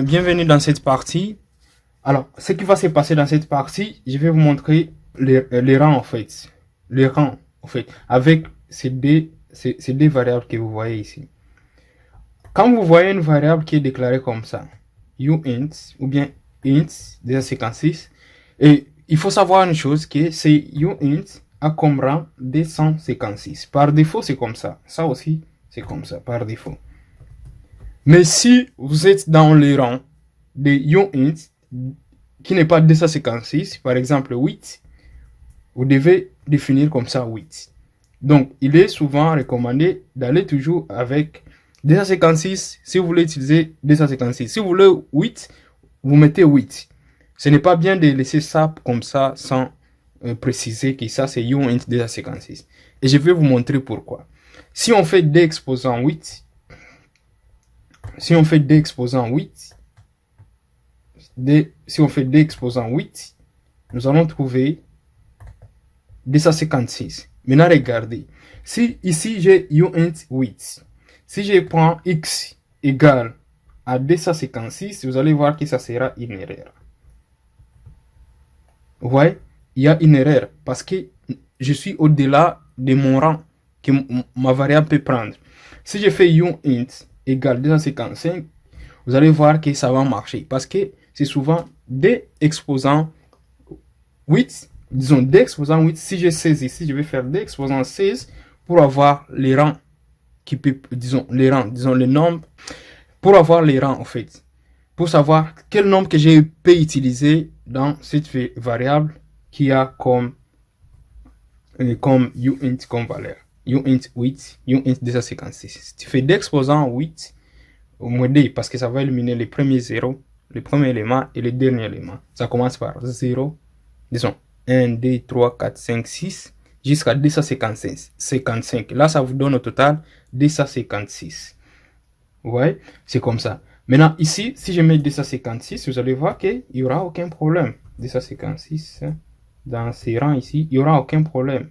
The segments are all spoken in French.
bienvenue dans cette partie. Alors, ce qui va se passer dans cette partie, je vais vous montrer les rangs en fait. Les rangs en fait, avec ces deux variables que vous voyez ici. Quand vous voyez une variable qui est déclarée comme ça, uint ou bien int 256, et il faut savoir une chose que c'est uint a comme rang 256. Par défaut, c'est comme ça. Ça aussi, c'est comme ça, par défaut. Mais si vous êtes dans le rang de uint qui n'est pas 256, par exemple 8, vous devez définir comme ça 8. Donc, il est souvent recommandé d'aller toujours avec 256 si vous voulez utiliser 256. Si vous voulez 8, vous mettez 8. Ce n'est pas bien de laisser ça comme ça sans préciser que ça c'est uint 256. Et je vais vous montrer pourquoi. Si on fait d exposant 8, si on fait d exposant 8, nous allons trouver 256. Maintenant, regardez. Si ici j'ai uint 8, si je prends x égale à 256, vous allez voir que ça sera une erreur. Vous voyez, il y a une erreur parce que je suis au-delà de mon rang que ma variable peut prendre. Si je fais uint égale 255, vous allez voir que ça va marcher parce que c'est souvent d exposant 8, disons d exposant 8. Si j'ai 16 ici, je vais faire d exposant 16 pour avoir les rangs qui peut, disons les nombres, pour avoir les rangs en fait, pour savoir quel nombre que je peux utiliser dans cette variable qui a comme uint comme valeur. Uint 8, uint 256. Si tu fais d exposant 8 au moins d, parce que ça va éliminer les premiers zéros, le premier élément et le dernier élément. Ça commence par 0, disons 1, 2, 3, 4, 5, 6, jusqu'à 255. Là, ça vous donne au total 256. Vous voyez, c'est comme ça. Maintenant, ici, si je mets 256, vous allez voir qu'il n'y aura aucun problème. 256, dans ces rangs ici, il n'y aura aucun problème.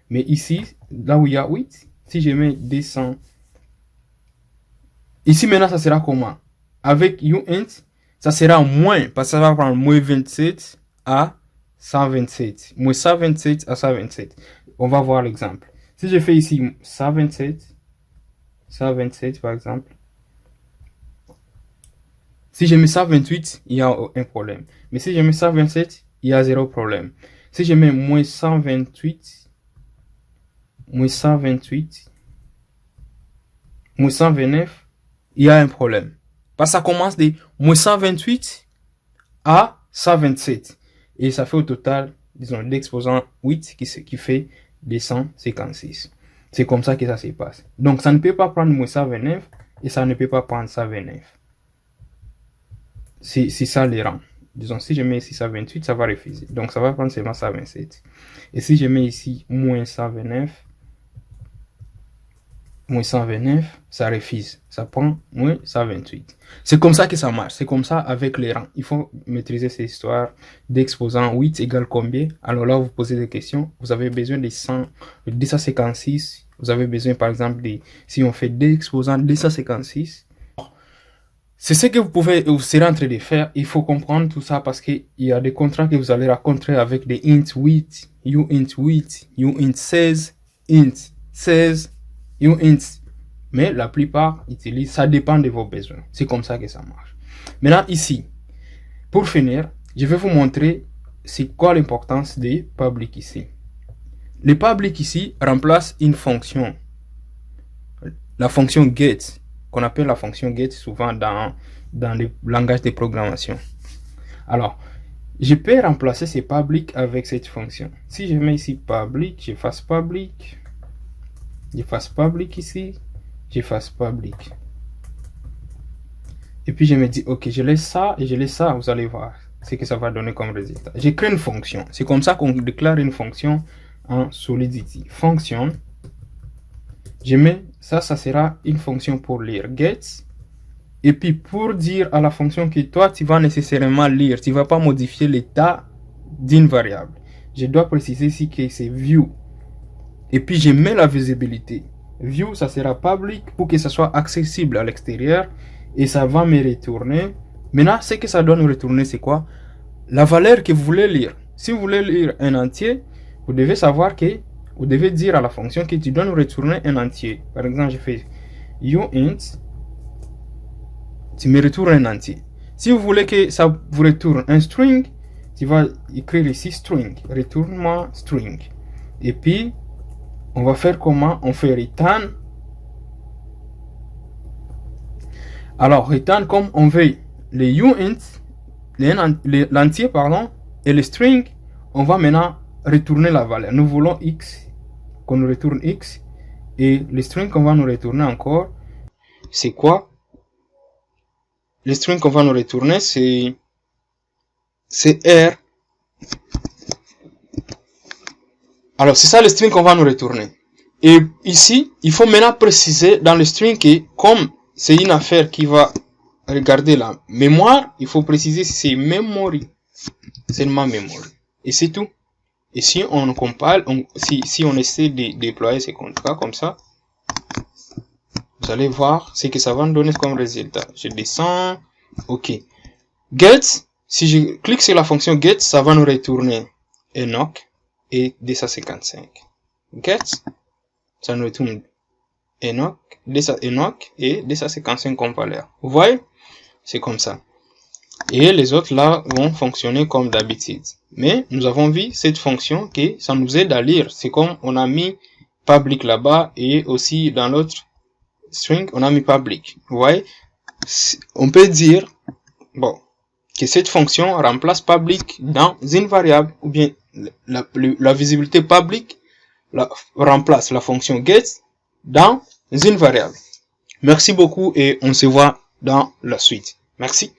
Mais ici, là où il y a 8, si je mets 200, ici maintenant, ça sera comment? Avec uint, ça sera moins, parce que ça va prendre moins 27 à 127. Moins 127 à 127. On va voir l'exemple. Si je fais ici 127 par exemple, si je mets 128, il y a un problème. Mais si je mets 127, il y a zéro problème. Si je mets moins 128, moins 129, il y a un problème. Parce que ça commence de moins 128 à 127. Et ça fait au total, disons, d'exposant 8 qui fait 256. C'est comme ça que ça se passe. Donc, ça ne peut pas prendre moins 129 et ça ne peut pas prendre 129. C'est ça les rangs. Disons, si je mets ici 128, ça va refuser. Donc, ça va prendre seulement 127. Et si je mets ici moins 129, ça refuse. Ça prend moins 128. C'est comme ça que ça marche. C'est comme ça avec les rangs. Il faut maîtriser cette histoire d'exposant 8 égale combien. Alors là, vous posez des questions. Vous avez besoin de 256. Vous avez besoin, par exemple, si on fait d exposant 256. C'est ce que vous serez en train de faire. Il faut comprendre tout ça parce qu'il y a des contrats que vous allez rencontrer avec des int 8, uint 8, uint 16, int 16, uint. Mais la plupart utilisent, ça dépend de vos besoins. C'est comme ça que ça marche. Maintenant ici, pour finir, je vais vous montrer c'est quoi l'importance des public ici. Le public ici remplace une fonction. La fonction get, qu'on appelle la fonction get souvent dans le langage de programmation. Alors, je peux remplacer ces public avec cette fonction. Si je mets ici public, j'efface public ici, j'efface public. Et puis je me dis, ok, je laisse ça et je laisse ça, vous allez voir ce que ça va donner comme résultat. J'ai créé une fonction. C'est comme ça qu'on déclare une fonction en Solidity. Fonction, je mets ça sera une fonction pour lire get. Et puis pour dire à la fonction que toi tu vas nécessairement lire, tu ne vas pas modifier l'état d'une variable. Je dois préciser ici que c'est view. Et puis je mets la visibilité. View, ça sera public pour que ça soit accessible à l'extérieur. Et ça va me retourner Maintenant, ce que ça doit nous retourner, c'est quoi? La valeur que vous voulez lire. Si vous voulez lire un entier, vous devez savoir que vous devez dire à la fonction que tu dois nous retourner un entier. Par exemple, je fais uint, tu me retournes un entier. Si vous voulez que ça vous retourne un string, tu vas écrire ici string, retourne-moi string. Et puis, on va faire comment? On fait return. Alors, return comme on veut les uint, l'entier, pardon, et le string, on va maintenant retourner la valeur. Nous voulons x, qu'on nous retourne x, et le string qu'on va nous retourner encore, c'est quoi? Le string qu'on va nous retourner, c'est R. Alors, c'est ça le string qu'on va nous retourner. Et ici, il faut maintenant préciser dans le string que, comme c'est une affaire qui va regarder la mémoire, il faut préciser si c'est memory. Seulement memory. Et c'est tout. Et si on compile, si on essaie de déployer ces contrats comme ça, vous allez voir ce que ça va nous donner comme résultat. Je descends. OK. Get, si je clique sur la fonction get, ça va nous retourner Enoch et 255. Get, ça nous retourne Enoch et 255 comme valeur. Vous voyez? C'est comme ça. Et les autres là vont fonctionner comme d'habitude. Mais nous avons vu cette fonction que ça nous aide à lire. C'est comme on a mis public là-bas et aussi dans l'autre string on a mis public. Vous voyez? On peut dire bon que cette fonction remplace public dans une variable ou bien la visibilité public remplace la fonction get dans une variable. Merci beaucoup et on se voit dans la suite. Merci.